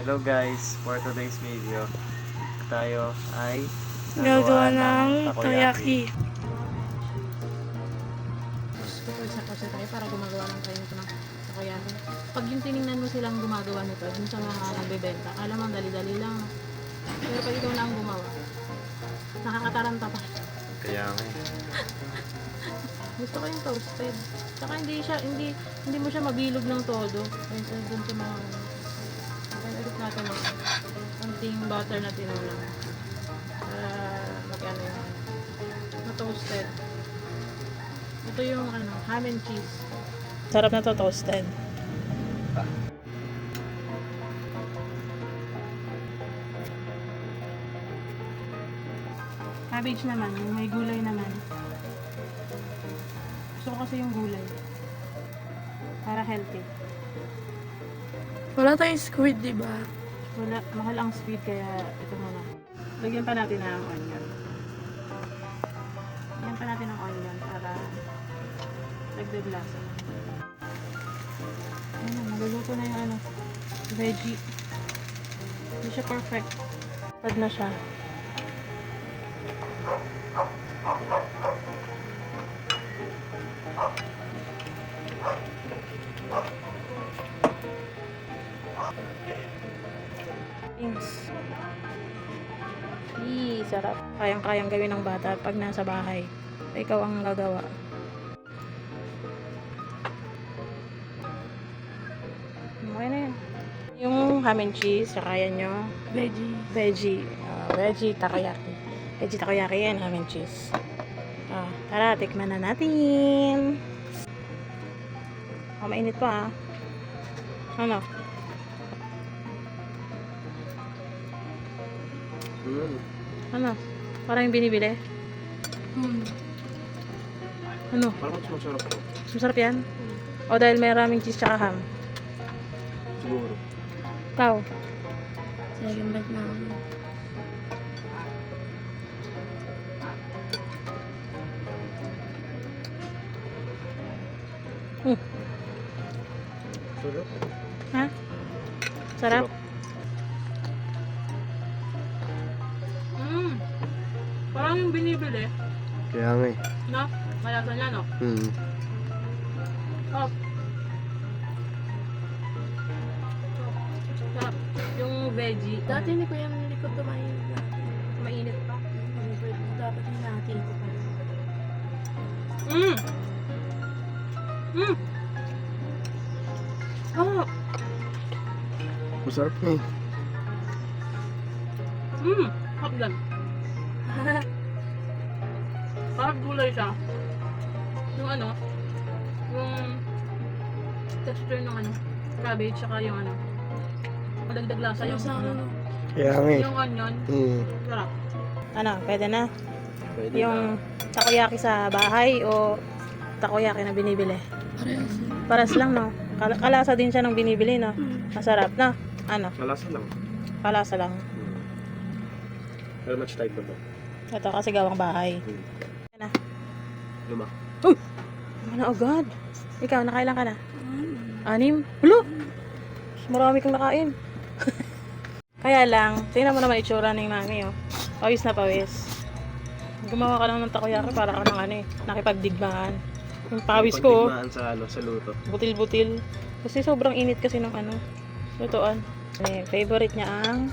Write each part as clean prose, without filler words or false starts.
Hello guys, for today's video, tayo ay Gagawa ng takoyaki. Sa tayo para gumagawa lang tayo nito ng takoyaki. Pag yung tinignan mo silang gumagawa nito, dun sa mga nagbebenta, alam mo dali-dali lang. Pero pag ikaw na ang gumawa, nakakataranta pa. Kaya nga Gusto ko yung toasted. Saka hindi mo siya mabilog ng todo. Dun sa mga okay, ulit natin ng konting butter na tinulang. Para magkano yung na toasted. Ito yung ham and cheese. Sarap na to toasted. Cabbage naman, yung may gulay naman. Gusto ko kasi yung gulay. Para healthy. Wala tayong squid, di ba? Wala, mahal ang sweet kaya ito muna. Lagyan pa natin ng onion. Lagyan pa natin ng onion para dagdag lasa. Ayun, naluluto na yung veggie. Hindi siya perfect. Tad na siya. Sarap. Kayang-kayang gawin ng bata pag nasa bahay. Ikaw ang gagawa. Okay na yan. Yung ham and cheese, kaya nyo. Veggie takoyaki. Veggie takoyaki yan, ham and cheese. Tara, tikman na natin. Mainit pa Ano? Ano? Parang yung binibili? Ano? parang masarap po. Masarap yan? O dahil may maraming cheese tsaka ham? Siguro. Ikaw? Second bite na ako. Sarap. Ha? Sarap? Parang yung binibili. Kaya nga No? Malasa niya, no? Oh. Sarap. Yung veggie. Dati hindi ko yan nilikod to mainit. Mainit pa. Dapat yung natin ko pa. Oh. Masarap nga Hotdog. Parang gulay siya. Yung yung texture ng cabbage, saka yung madagdag lasa yung Kaya nga yung onion. Sarap. Pwede na? Pwede Yung takoyaki sa bahay o takoyaki na binibili? Paras lang, no? Kalasa din siya ng binibili, no? Masarap, no? Malasa lang. Kalasa lang. How much type na to? Ito kasi gawang bahay. Luma. Ano agad? Ikaw, nakailan ka na? 6? Hulo! Marami kang nakain. Kaya lang, tingnan mo naman itsura ng mami, oh. Pawis na pawis. Gumawa ka lang ng takoyaki para ka ng nakipagdigmaan. Yung pawis ko, Pagdigmaan sa luto. butil-butil. Kasi sobrang init kasi ng lutoan. Favorite niya ang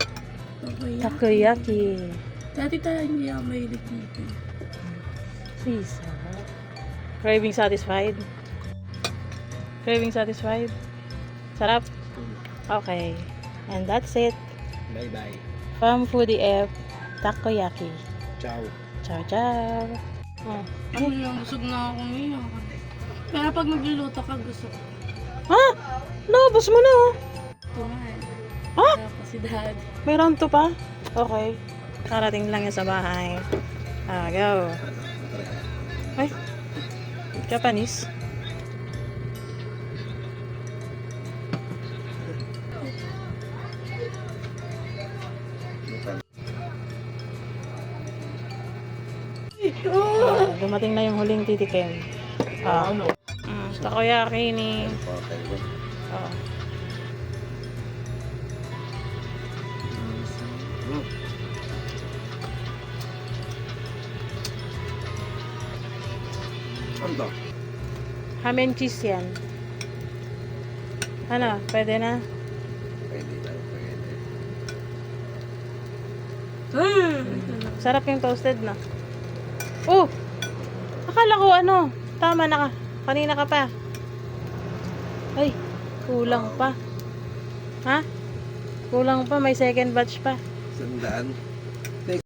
takoyaki. Dati tayo hindi ako mahilig dito. Please. Craving satisfied? Craving satisfied? Sarap? Okay. And that's it. Bye-bye. From Foodie F, takoyaki. Ciao. Ciao, ciao. Ano lang, busog na ako ngayon. Pero pag nagluluto ka, gusto ko. Ha? Naubos mo na, oh. Ito nga eh. Ha? Kaya pa si dad. May round 2 pa? Okay. Karating lang yan sa bahay. Go. Ay. Japanese. Dumating na yung huling titikim. Takoyaki ni... Ano? Ham and cheese yan. Ano, pwede na? Pwede daw, pwede. Sarap yung toasted na. Oh! Akala ko ano, tama na ka. Kanina ka pa. Ay, kulang pa. Ha? Kulang pa, may second batch pa. 100.